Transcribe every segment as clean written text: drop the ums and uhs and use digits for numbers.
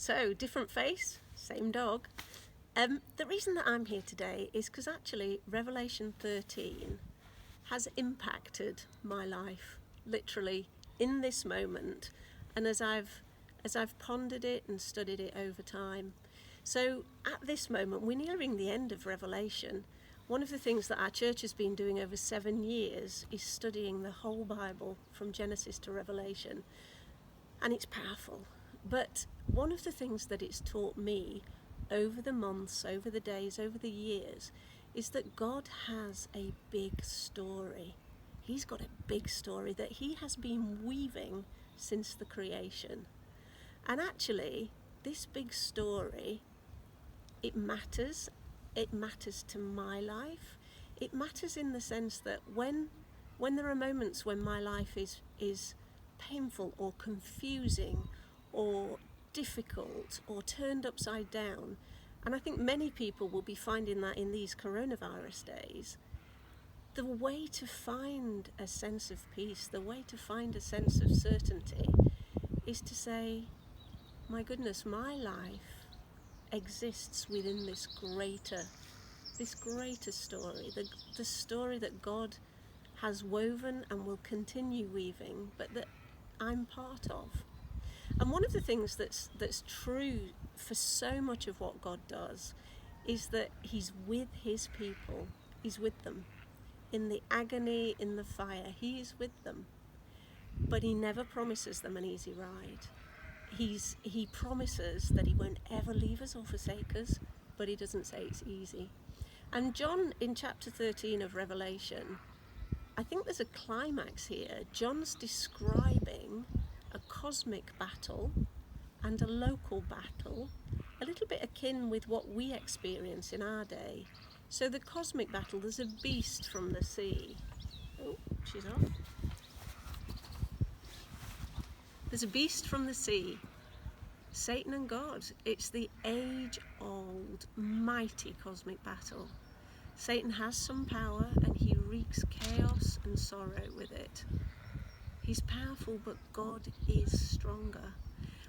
So, different face, same dog. The reason that I'm here today is because actually Revelation 13 has impacted my life, literally in this moment, and as I've pondered it and studied it over time. So at this moment, we're nearing the end of Revelation. One of the things that our church has been doing over 7 years is studying the whole Bible from Genesis to Revelation, and it's powerful. But one of the things that it's taught me over the months, over the days, over the years, is that God has a big story. He's got a big story that he has been weaving since the creation. And actually, this big story, it matters. It matters to my life. It matters in the sense that when there are moments when my life is painful or confusing or difficult or turned upside down, and I think many people will be finding that in these coronavirus days, the way to find a sense of peace, the way to find a sense of certainty is to say, my goodness, my life exists within this greater story, the story that God has woven and will continue weaving, but that I'm part of. And one of the things that's true for so much of what God does is that he's with his people. He's with them. In the agony, in the fire, he is with them. But he never promises them an easy ride. He promises that he won't ever leave us or forsake us, but he doesn't say it's easy. And John, in chapter 13 of Revelation, I think there's a climax here. John's describing a cosmic battle and a local battle, a little bit akin with what we experience in our day. So the cosmic battle, there's a beast from the sea. Oh, she's off. There's a beast from the sea, Satan and God. It's the age-old, mighty cosmic battle. Satan has some power and he wreaks chaos and sorrow with it. He's powerful, but God is stronger.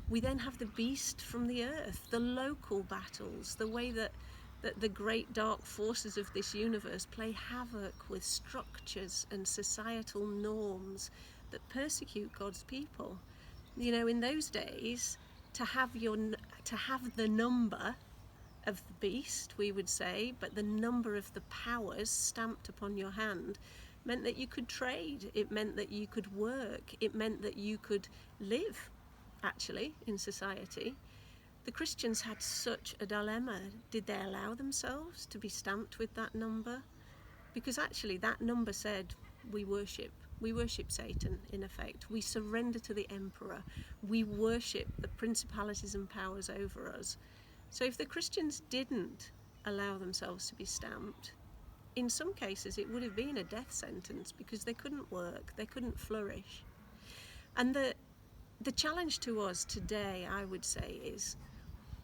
We then have the beast from the earth, the local battles, the way that the great dark forces of this universe play havoc with structures and societal norms that persecute God's people. You know, in those days, to have the number of the beast, we would say, but the number of the powers stamped upon your hand meant that you could trade. It meant that you could work. It meant that you could live, actually, in society. The Christians had such a dilemma. Did they allow themselves to be stamped with that number? Because actually that number said, we worship Satan, in effect. We surrender to the emperor. We worship the principalities and powers over us. So if the Christians didn't allow themselves to be stamped, in some cases it would have been a death sentence because they couldn't work, they couldn't flourish. And the challenge to us today, I would say, is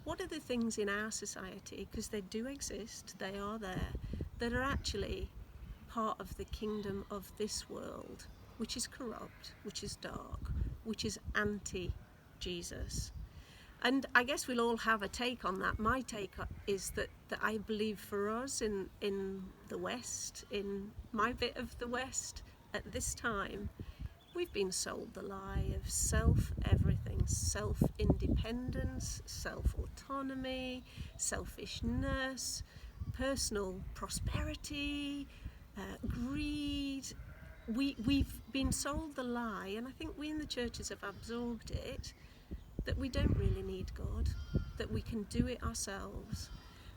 what are the things in our society, because they do exist, they are there, that are actually part of the kingdom of this world, which is corrupt, which is dark, which is anti-Jesus. And I guess we'll all have a take on that. My take is that I believe for us in the West, in my bit of the West at this time, we've been sold the lie of self-everything, self-independence, self-autonomy, selfishness, personal prosperity, greed. We've been sold the lie, and I think we in the churches have absorbed it, that we don't really need God, that we can do it ourselves.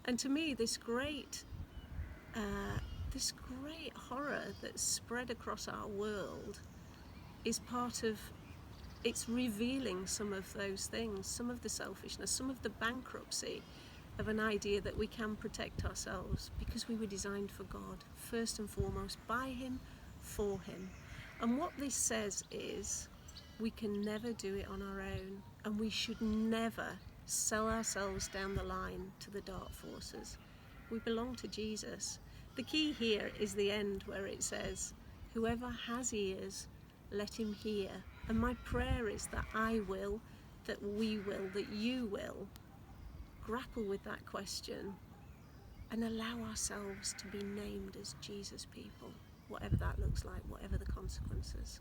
And to me, this great horror that's spread across our world is part of, it's revealing some of those things, some of the selfishness, some of the bankruptcy of an idea that we can protect ourselves because we were designed for God, first and foremost, by him, for him. And what this says is, we can never do it on our own, and we should never sell ourselves down the line to the dark forces. We belong to Jesus. The key here is the end where it says, whoever has ears, let him hear. And my prayer is that that you will grapple with that question and allow ourselves to be named as Jesus people, whatever that looks like, whatever the consequences.